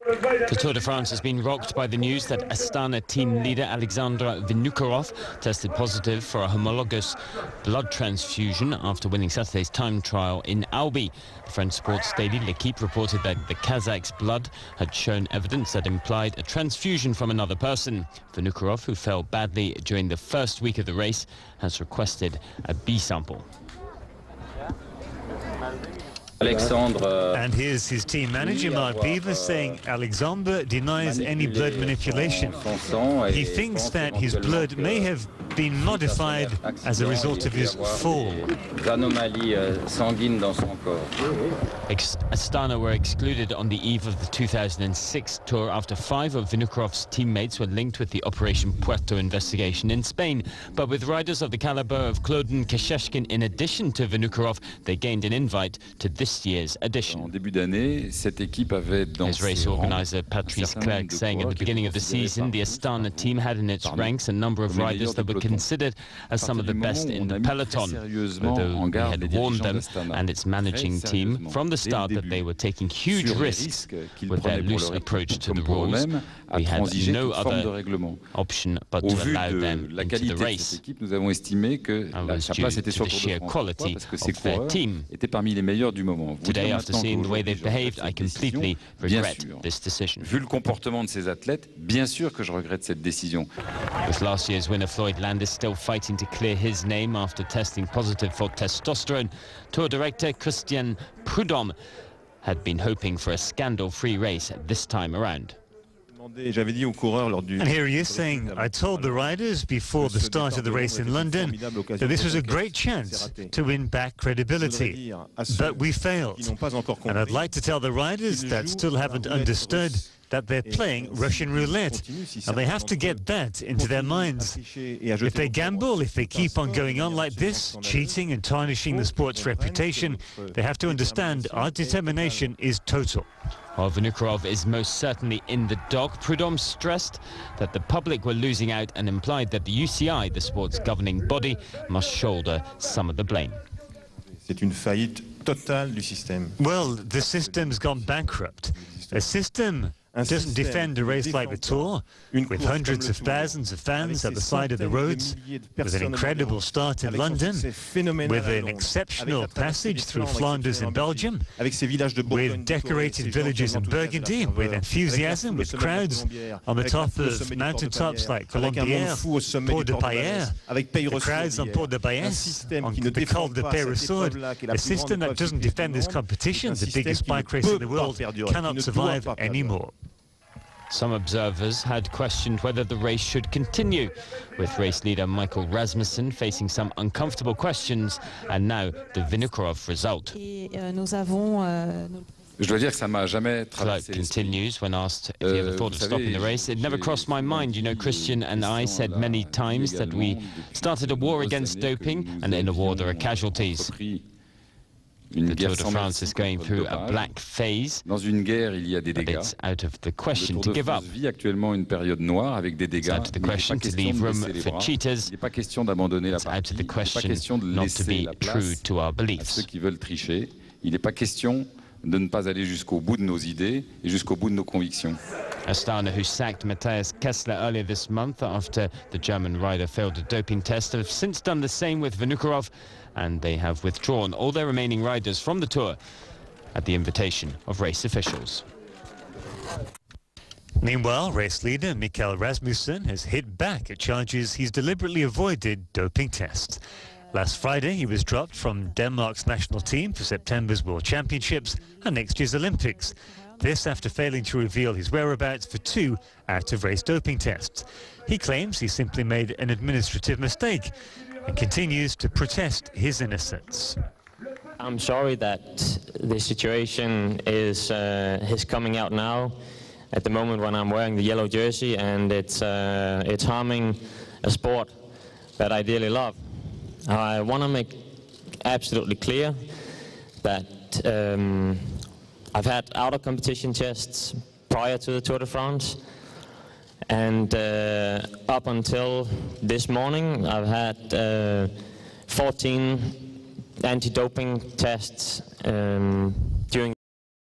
The Tour de France has been rocked by the news that Astana team leader Alexandra Vinokourov tested positive for a homologous blood transfusion after winning Saturday's time trial in Albi. The French sports daily L'Equipe reported that the Kazakh's blood had shown evidence that implied a transfusion from another person. Vinokourov, who fell badly during the first week of the race, has requested a B sample. And here's his team manager, Mark Beaver, saying Alexandre denies any blood manipulation. He thinks that his blood may have been modified as a result of his fall. Astana were excluded on the eve of the 2006 Tour after 5 of Vinokorov's teammates were linked with the Operation Puerto investigation in Spain. But with riders of the caliber of Claudin Kasheshkin in addition to Vinokourov, they gained an invite to this year's edition. His race organizer Patrice Clerc saying at the beginning of the season the Astana team had in its ranks a number of riders that were considered as some of the best in the peloton, although we had warned them and its managing team from the start that they were taking huge risks with their loose approach to the rules. We had no other option but to allow them into the race. And was due to the sheer quality of their team. Today, after seeing the way they've behaved, I completely regret this decision. Vu le comportement de ces athlètes, bien sûr que je regrette cette décision. With last year's winner Floyd Landis still fighting to clear his name after testing positive for testosterone, Tour director Christian Prudhomme had been hoping for a scandal-free race this time around. And here he is saying, I told the riders before the start of the race in London that this was a great chance to win back credibility, but we failed. And I'd like to tell the riders that still haven't understood that they're playing Russian roulette, and they have to get that into their minds. If they gamble, if they keep on going on like this, cheating and tarnishing the sport's reputation, they have to understand our determination is total. While Vinokourov is most certainly in the dock, Prudhomme stressed that the public were losing out and implied that the UCI, the sport's governing body, must shoulder some of the blame. Well, the system's gone bankrupt. A system doesn't defend a race like the Tour, with hundreds of thousands of fans at the side of the roads, with an incredible start in London, with an exceptional passage through Flanders and Belgium, with decorated villages in Burgundy, with enthusiasm, with crowds on the top of mountaintops like Colombière, Port de Paillers, the crowds on Port de Paillers, on the Col de Peyresourde. A system that doesn't defend this competition, the biggest bike race in the world, cannot survive anymore. Some observers had questioned whether the race should continue, with race leader Michael Rasmussen facing some uncomfortable questions, and now the Vinokourov result. Clerc continues when asked if he ever thought of stopping the race. It never crossed my mind. You know, Christian and I said many times that we started a war against doping, and in a war there are casualties. The Tour de France is going through a black phase, but it's out of the question to give up. It's out of the question to leave room for cheaters. It's out of the question not to be true to our beliefs. De ne pas aller jusqu'au bout de nos idées et jusqu'au bout de nos convictions. Astana, who sacked Matthias Kessler earlier this month after the German rider failed a doping test, have since done the same with Vinokourov, and they have withdrawn all their remaining riders from the Tour at the invitation of race officials. Meanwhile, race leader Michael Rasmussen has hit back at charges he's deliberately avoided doping tests. Last Friday, he was dropped from Denmark's national team for September's World Championships and next year's Olympics. This after failing to reveal his whereabouts for 2 out-of-race doping tests. He claims he simply made an administrative mistake and continues to protest his innocence. I'm sorry that the situation is coming out now, at the moment when I'm wearing the yellow jersey, and it's harming a sport that I dearly love. I want to make absolutely clear that I've had out-of-competition tests prior to the Tour de France, and up until this morning I've had 14 anti-doping tests